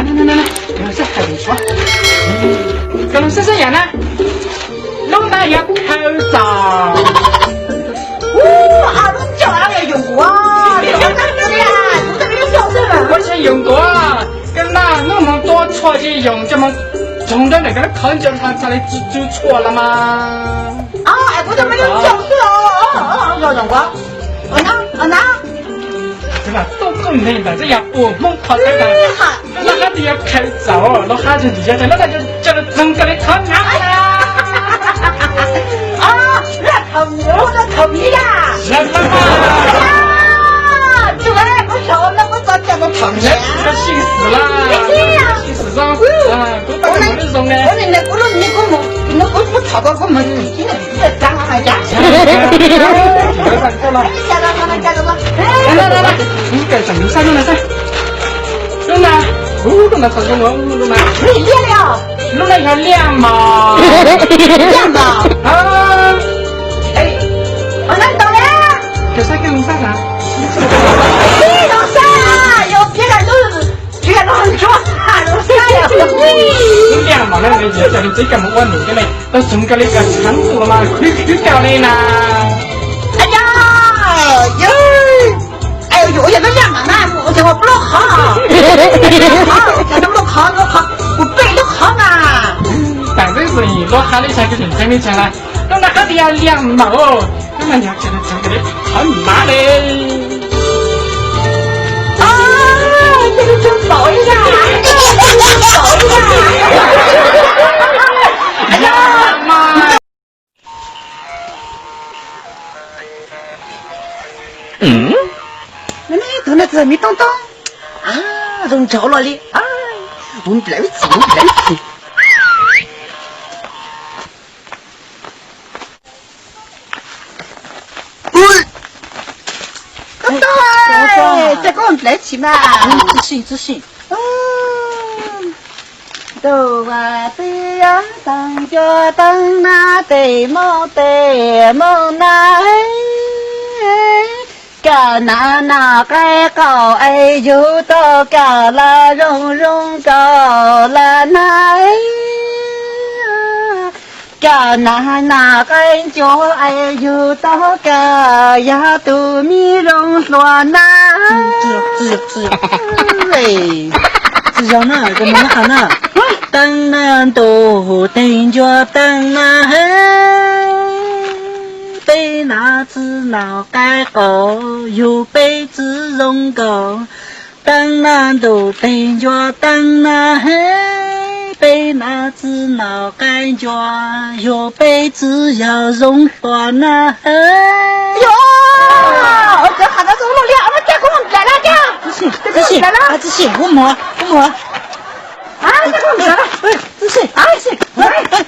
来，有事还得说。跟龙先生演呢，弄那要口罩。啊，都叫哪个用啊？你看这个呀，你这个有标准了。我先用多了，跟那么多错就用这么。从的那个看见他来就错了吗？啊，哎，我都没有教水哦，要用过。那，这个都公平的，这要不猛跑这个，那他就要口罩哦，那哈就底下在那就叫他整个的看啊！啊，那头皮呀！什么嘛？啊，这个不晓得我咋叫做头皮？他心死了，心死上啊！我吵到我们今天讲还讲，来，你干什么？啥用来噻？用来，弄来啥用啊？弄来，你练了，弄来要亮嘛？亮的啊！哎，我能懂嘞。给啥给弄啥啥？你弄啥？有别人都很좋아，弄啥呀？你亮嘛？那你就叫你这个么我弄的嘞，都送给那个仓库了嘛，可以掉的啦。哎呀，哎呦，我也能亮嘛？那我这我不能好，好，这都不好，我背都好嘛。反正是你我喊你才给人挣的钱啦，那还得要亮嘛哦，那你要给他挣给他很麻嘞。这个真宝一下，宝一下！哎呀妈！那这没当当啊，弄着了哩！哎，我们不来吃。这个我们不来吃嘛，仔细。都啊对呀，当家当那对么那个那该搞哎有到搞啦蓉搞啦那个那该叫哎有到个呀都米蓉说那只要那个门喊那，等那都等着等那嘿，被那只脑盖狗有被子容狗，等那都等着等那嘿，被那只脑盖着有被子要容说那嘿。哟，这喊他走路了，我这给我们来了的。仔细，我摸。啊，这个我们来了，仔细，来。